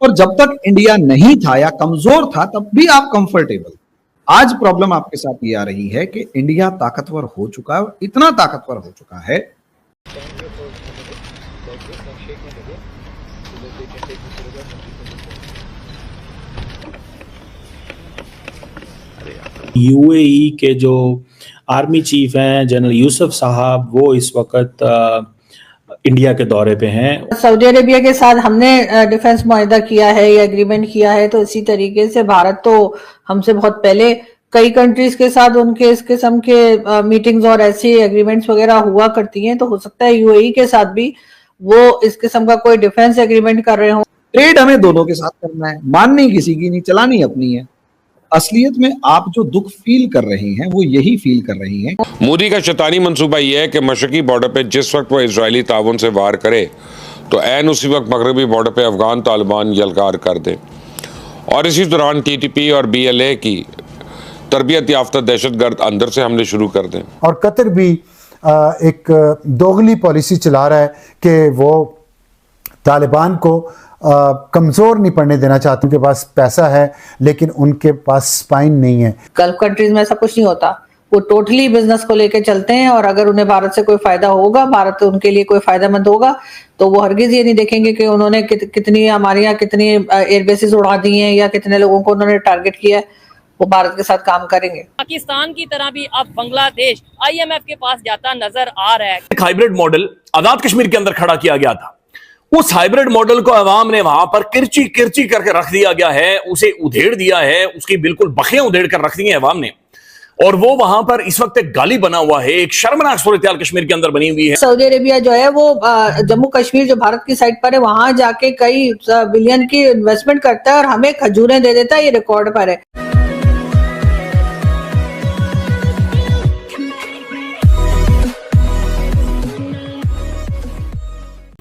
और जब तक इंडिया नहीं था या कमजोर था तब भी आप कंफर्टेबल। आज प्रॉब्लम आपके साथ ये आ रही है कि इंडिया ताकतवर हो चुका है, और इतना ताकतवर हो चुका है यूएई के जो आर्मी चीफ हैं जनरल यूसुफ साहब, वो इस वक्त इंडिया के दौरे पे हैं। सऊदी अरेबिया के साथ हमने डिफेंस मुआहिदा किया है या एग्रीमेंट किया है, तो इसी तरीके से भारत तो हमसे बहुत पहले कई कंट्रीज के साथ उनके इस किस्म के मीटिंग्स और ऐसी एग्रीमेंट्स वगैरह हुआ करती हैं। तो हो सकता है यूएई के साथ भी वो इस किस्म का कोई डिफेंस एग्रीमेंट कर रहे हो। ट्रेड हमें दोनों के साथ करना है, माननी किसी की नहीं, चलानी अपनी है। असलियत में आप जो दुख फील कर रहे हैं वो यही फील कर रही हैं। मोदी का शैतानी मंसूबा यह है कि मशरकी बॉर्डर पे जिस वक्त वो इजरायली ताउन से वार करे तो ऐन उसी वक्त मगरबी बॉर्डर पे अफगान तालिबान यलगार कर दे, और इसी दौरान टीटीपी और बीएलए की तरबियत याफ्ता दहशतगर्द अंदर से हमले शुरू कर दें। और कतर भी एक दोगली पॉलिसी चला रहा है कि वो तालिबान को कमजोर नहीं पड़ने देना चाहते। उनके पास पैसा है लेकिन उनके पास स्पाइन नहीं है। गल्फ कंट्रीज में ऐसा कुछ नहीं होता, वो टोटली बिजनेस को लेके चलते हैं, और अगर उन्हें भारत से कोई फायदा होगा, भारत उनके लिए कोई फायदेमंद होगा, तो वो हरगिज ये नहीं देखेंगे कि उन्होंने कितनी हमारे यहाँ कितनी एयरबेसेस उड़ा दी हैं या कितने लोगों को उन्होंने टारगेट किया है। वो भारत के साथ काम करेंगे। पाकिस्तान की तरह भी अब बांग्लादेश आईएमएफ के पास जाता नजर आ रहा है। एक हाइब्रिड मॉडल आजाद कश्मीर के अंदर खड़ा किया गया था, उस हाइब्रिड मॉडल को अवाम ने वहां पर किरची किरची करके रख दिया गया है, उसे उधेड़ दिया है, उसकी बिल्कुल बखियां उधेड़ कर रख दी है अवाम ने, और वो वहां पर इस वक्त एक गाली बना हुआ है, एक शर्मनाक सूरत-ए-हाल कश्मीर के अंदर बनी हुई है। सऊदी अरेबिया जो है वो जम्मू कश्मीर जो भारत की साइड पर है वहां जाके कई बिलियन की इन्वेस्टमेंट करता है और हमें खजूरें दे देता है, ये रिकॉर्ड पर है।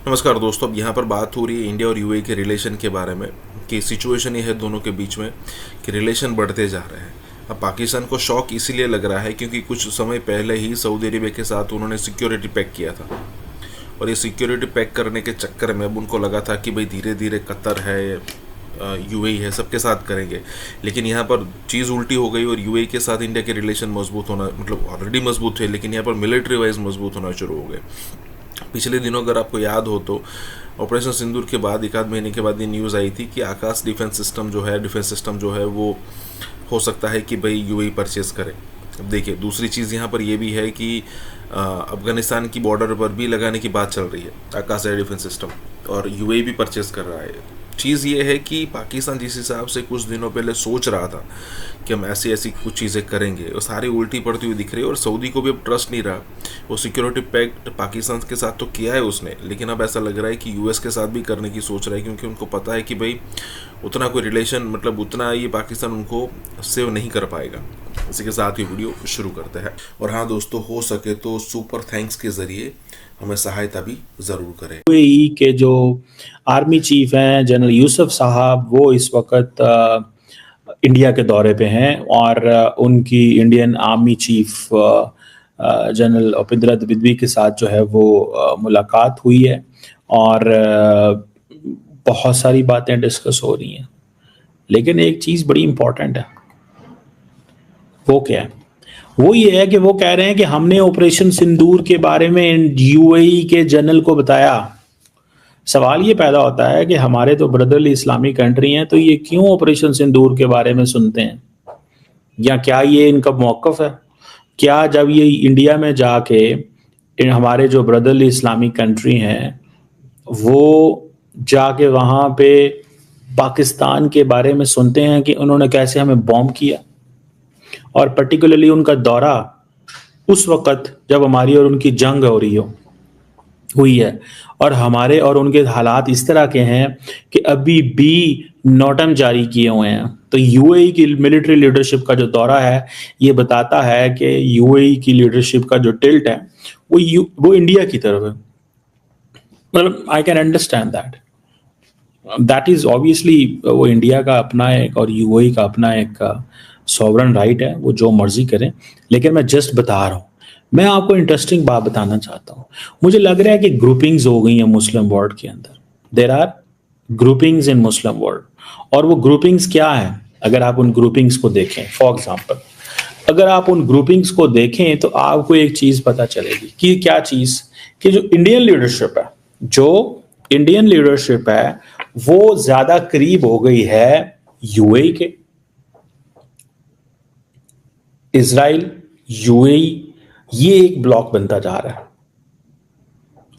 नमस्कार दोस्तों, अब यहाँ पर बात हो रही है इंडिया और यूएई के रिलेशन के बारे में कि सिचुएशन ये है दोनों के बीच में कि रिलेशन बढ़ते जा रहे हैं। अब पाकिस्तान को शॉक इसीलिए लग रहा है क्योंकि कुछ समय पहले ही सऊदी अरेबिया के साथ उन्होंने सिक्योरिटी पैक किया था, और ये सिक्योरिटी पैक करने के चक्कर में अब उनको लगा था कि भाई धीरे धीरे कतर है, यूएई है, सबके साथ करेंगे। लेकिन यहाँ पर चीज़ उल्टी हो गई और यूएई के साथ इंडिया के रिलेशन मजबूत होना, मतलब ऑलरेडी मजबूत थे, लेकिन यहाँ पर मिलिट्री वाइज मजबूत होना शुरू हो गए। पिछले दिनों अगर आपको याद हो तो ऑपरेशन सिंदूर के बाद एक आध महीने के बाद ये न्यूज़ आई थी कि आकाश डिफेंस सिस्टम जो है वो हो सकता है कि भाई यूएई परचेज़ करे। अब देखिए, दूसरी चीज़ यहाँ पर ये भी है कि अफगानिस्तान की बॉर्डर पर भी लगाने की बात चल रही है आकाश एयर डिफेंस सिस्टम, और यूएई भी परचेज़ कर रहा है। चीज़ ये है कि पाकिस्तान जिस हिसाब से कुछ दिनों पहले सोच रहा था कि हम ऐसी कुछ चीज़ें करेंगे, वो सारी उल्टी पड़ती हुई दिख रही है, और सऊदी को भी अब ट्रस्ट नहीं रहा। वो सिक्योरिटी पैक्ट पाकिस्तान के साथ तो किया है उसने, लेकिन अब ऐसा लग रहा है कि यूएस के साथ भी करने की सोच रहा है, क्योंकि उनको पता है कि भाई उतना कोई रिलेशन, मतलब उतना ये पाकिस्तान उनको सेव नहीं कर पाएगा। इसी के साथ ही वीडियो शुरू करते हैं। और हाँ दोस्तों, हो सके तो सुपर थैंक्स के ज़रिए हमें सहायता भी ज़रूर करें। यूएई के जो आर्मी चीफ हैं जनरल यूसुफ साहब, वो इस वक्त इंडिया के दौरे पे हैं, और उनकी Indian army chief general Upendra Dwivedi के साथ जो है वो मुलाकात हुई है, और बहुत सारी बातें डिस्कस हो रही हैं। लेकिन एक चीज़ बड़ी इम्पोर्टेंट है, वो क्या है? वो ये है कि वो कह रहे हैं कि हमने ऑपरेशन सिंदूर के बारे में यूएई के जनरल को बताया। सवाल ये पैदा होता है कि हमारे तो ब्रदरली इस्लामी कंट्री हैं, तो ये क्यों ऑपरेशन सिंदूर के बारे में सुनते हैं, या क्या ये इनका मौक़िफ़ है? क्या जब ये इंडिया में जाके हमारे जो ब्रदरली इस्लामी कंट्री हैं वो जाके वहाँ पे पाकिस्तान के बारे में सुनते हैं कि उन्होंने कैसे हमें बॉम्ब किया, और पर्टिकुलरली उनका दौरा उस वक़्त जब हमारी और उनकी जंग हो रही हुई है, और हमारे और उनके हालात इस तरह के हैं कि अभी भी नोटम जारी किए हुए हैं। तो यूएई की मिलिट्री लीडरशिप का जो दौरा है ये बताता है कि यूएई की लीडरशिप का जो टिल्ट है वो इंडिया की तरफ है। मतलब I can understand that is obviously वो इंडिया का अपना एक और यूएई का अपना एक सॉवरन राइट है, वो जो मर्जी करें। लेकिन मैं जस्ट बता रहा हूँ, मैं आपको इंटरेस्टिंग बात बताना चाहता हूँ। मुझे लग रहा है कि ग्रुपिंग्स हो गई हैं मुस्लिम वर्ल्ड के अंदर। There are groupings in Muslim world. और वो ग्रुपिंग्स क्या है, अगर आप उन ग्रुपिंग्स को देखें, फॉर एग्जांपल अगर आप उन ग्रुपिंग्स को देखें तो आपको एक चीज पता चलेगी कि क्या चीज, कि जो इंडियन लीडरशिप है वो ज्यादा करीब हो गई है यूएई के। इजराइल, यूएई, ये एक ब्लॉक बनता जा रहा है।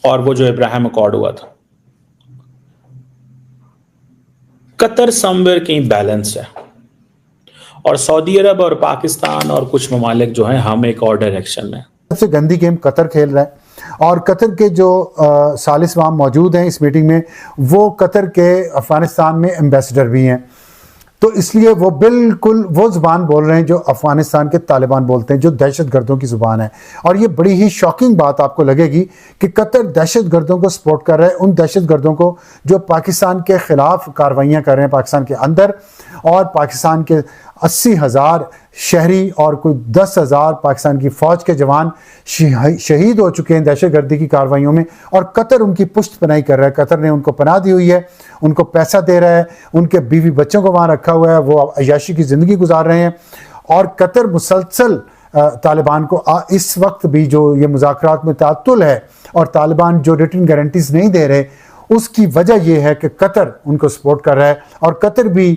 और वो जो इब्राहिम अकॉर्ड हुआ था, कतर समवेयर कहीं बैलेंस है, और सऊदी अरब और पाकिस्तान और कुछ ममालिक जो हैं हम एक और डायरेक्शन में। सबसे गंदी गेम कतर खेल रहा है, और कतर के जो सालिस वहाँ मौजूद हैं इस मीटिंग में, वो कतर के अफगानिस्तान में एम्बेसडर भी हैं। तो इसलिए वो बिल्कुल वो ज़ुबान बोल रहे हैं जो अफगानिस्तान के तालिबान बोलते हैं, जो दहशतगर्दों की ज़ुबान है। और ये बड़ी ही शॉकिंग बात आपको लगेगी कि कतर दहशतगर्दों को सपोर्ट कर रहा है, उन दहशतगर्दों को जो पाकिस्तान के ख़िलाफ़ कार्रवाइयाँ कर रहे हैं पाकिस्तान के अंदर, और पाकिस्तान के 80,000 शहरी और कोई 10,000 पाकिस्तान की फ़ौज के जवान शहीद हो चुके हैं दहशतगर्दी की कार्रवाइयों में। और कतर उनकी पुष्ट पनाही कर रहा है। कतर ने उनको पनाह दी हुई है, उनको पैसा दे रहा है, उनके बीवी बच्चों को वहाँ रखा हुआ है, वो अय्याशी की ज़िंदगी गुजार रहे हैं। और कतर मुसलसल तालिबान को इस वक्त भी जो ये मुज़ाकरात में तातुल है और तालिबान जो रिटन गारंटीज़ नहीं दे रहे, उसकी वजह यह है कि कतर उनको सपोर्ट कर रहा है। और कतर भी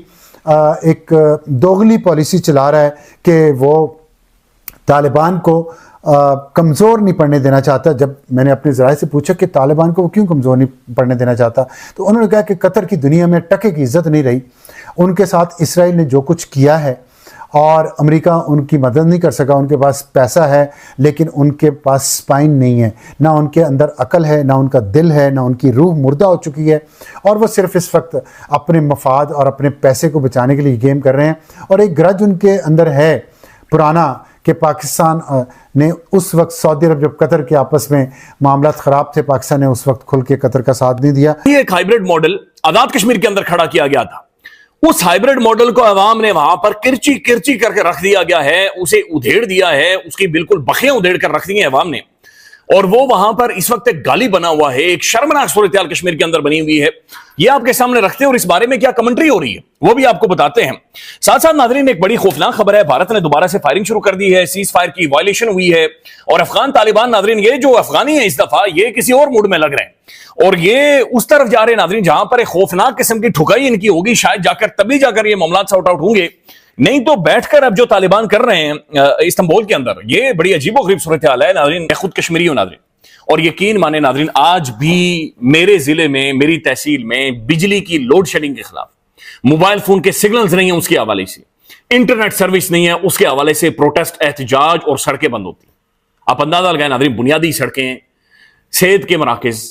एक दोगली पॉलिसी चला रहा है कि वो तालिबान को कमज़ोर नहीं पड़ने देना चाहता। जब मैंने अपने ज़राए से पूछा कि तालिबान को वो क्यों कमज़ोर नहीं पड़ने देना चाहता, तो उन्होंने कहा कि कतर की दुनिया में टके की इज़्ज़त नहीं रही। उनके साथ इसराइल ने जो कुछ किया है और अमेरिका उनकी मदद नहीं कर सका। उनके पास पैसा है लेकिन उनके पास स्पाइन नहीं है, ना उनके अंदर अकल है, ना उनका दिल है, ना उनकी रूह मुर्दा हो चुकी है। और वो सिर्फ इस वक्त अपने मफाद और अपने पैसे को बचाने के लिए गेम कर रहे हैं। और एक ग्रज उनके अंदर है पुराना कि पाकिस्तान ने उस वक्त, सऊदी अरब जब कतर के आपस में मामला ख़राब थे, पाकिस्तान ने उस वक्त खुल के कतर का साथ नहीं दिया। ये एक हाइब्रिड मॉडल आज़ाद कश्मीर के अंदर खड़ा किया गया था। उस हाइब्रिड मॉडल को अवाम ने वहां पर किरची किरची करके रख दिया गया है, उसे उधेड़ दिया है, उसकी बिल्कुल बखियां उधेड़ कर रख दी है अवाम ने। और वो वहां पर इस वक्त एक गाली बना हुआ है, एक शर्मनाक सूरत हाल कश्मीर के अंदर बनी हुई है। ये आपके सामने रखते हैं और इस बारे में क्या कमेंट्री हो रही है वो भी आपको बताते हैं। साथ साथ नाज़रीन, एक बड़ी खौफनाक खबर है, भारत ने दोबारा से फायरिंग शुरू कर दी है, सीज फायर की वायलेशन हुई है। और अफगान तालिबान नाज़रीन, ये जो अफगानी है इस दफा ये किसी और मूड में लग रहे हैं और ये उस तरफ जा रहे हैं नाज़रीन जहां पर एक खौफनाक किस्म की ठुकाई इनकी होगी, शायद जाकर तभी जाकर ये मामला सॉर्ट आउट होंगे। नहीं तो बैठकर अब जो तालिबान कर रहे हैं इस्तांबुल के अंदर, ये बड़ी अजीबोगरीब सूरत हाल है नाज़रीन। मैं खुद कश्मीरी हूं नाज़रीन, और यकीन माने नाज़रीन, आज भी मेरे जिले में, मेरी तहसील में बिजली की लोड शेडिंग के खिलाफ, मोबाइल फोन के सिग्नल्स नहीं है उसके हवाले से, इंटरनेट सर्विस नहीं है उसके हवाले से प्रोटेस्ट, एहतजाज और सड़कें बंद होती। आप अंदाजा लगाएं नाज़रीन, बुनियादी सड़कें, सेहत के मराकज,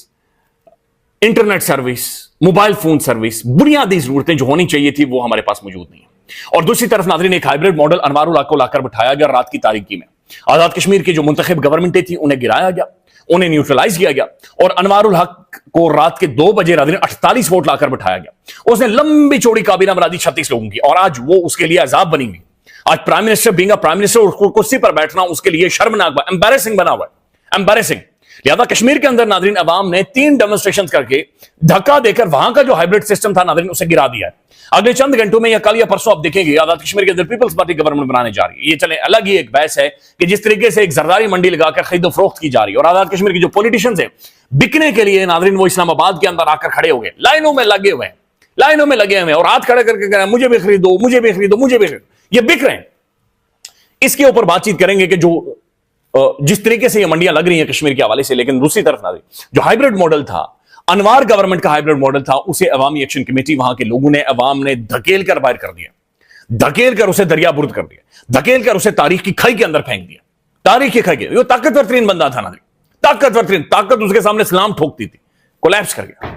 internet service, mobile phone service, बुनियादी जरूरतें जो होनी चाहिए थी वो हमारे पास मौजूद नहीं है। और दूसरी तरफ नाज़रीन, एक हाइब्रिड मॉडल अनवारुल हक को लाकर बिठाया गया रात की तारीकी में। आजाद कश्मीर की जो मुंतखब गवर्नमेंटें थी उन्हें गिराया गया, उन्हें न्यूट्रलाइज किया गया और अनवारुल हक को रात के 2 बजे नाज़रीन 48 वोट लाकर बिठाया गया। उसने लंबी चौड़ी काबीना बना दी 36 लोगों की, और आज वो उसके लिए अजाब बनी हुई। आज prime minister being prime minister कुर्सी पर बैठना उसके लिए शर्मनाक, एम्बैरेसिंग बना हुआ है, एम्बैरेसिंग। लिहाजा कश्मीर के अंदर नाज़रीन अवाम ने 3 डेमोन्स्ट्रेशन करके धक्का देकर वहां का जो हाइब्रिड सिस्टम था नाज़रीन उसे गिरा दिया है। अगले चंद घंटों में या कल या परसों आप देखेंगे आजाद कश्मीर के अंदर पीपल्स पार्टी गवर्नमेंट बनाने जा रही है। ये चले अलग ही एक बहस है कि जिस तरीके से एक जरदारी मंडी लगाकर खरीदो फरोख्त की जा रही है और आजाद कश्मीर के जो पॉलिटिशियंस हैं बिकने के लिए नाज़रीन वो इस्लामाबाद के अंदर आकर खड़े हो गए, लाइनों में लगे हुए हैं, लाइनों में लगे हुए हैं और हाथ खड़े करके कह रहे हैं मुझे भी खरीदो, मुझे भी खरीदो, मुझे भी खरीदो। ये बिक रहे हैं। इसके ऊपर बातचीत करेंगे कि जो जिस तरीके से ये मंडियां लग रही हैं कश्मीर के हवाले से, लेकिन दूसरी तरफ नाज़रीन जो हाइब्रिड मॉडल था, अनवार गवर्नमेंट का हाइब्रिड मॉडल था, उसे अवामी एक्शन कमेटी वहां के लोगों ने, अवाम ने धकेल कर बाहर कर दिया, धकेल कर उसे दरियाबुर्द कर दिया, धकेल कर उसे तारीख की खाई के अंदर फेंक दिया। तारीख की खाई के, वो ताकतवर तरीन बंदा था नाज़रीन, ताकतवर तरीन, ताकत उसके सामने सलाम ठोकती थी, कोलैप्स कर गया।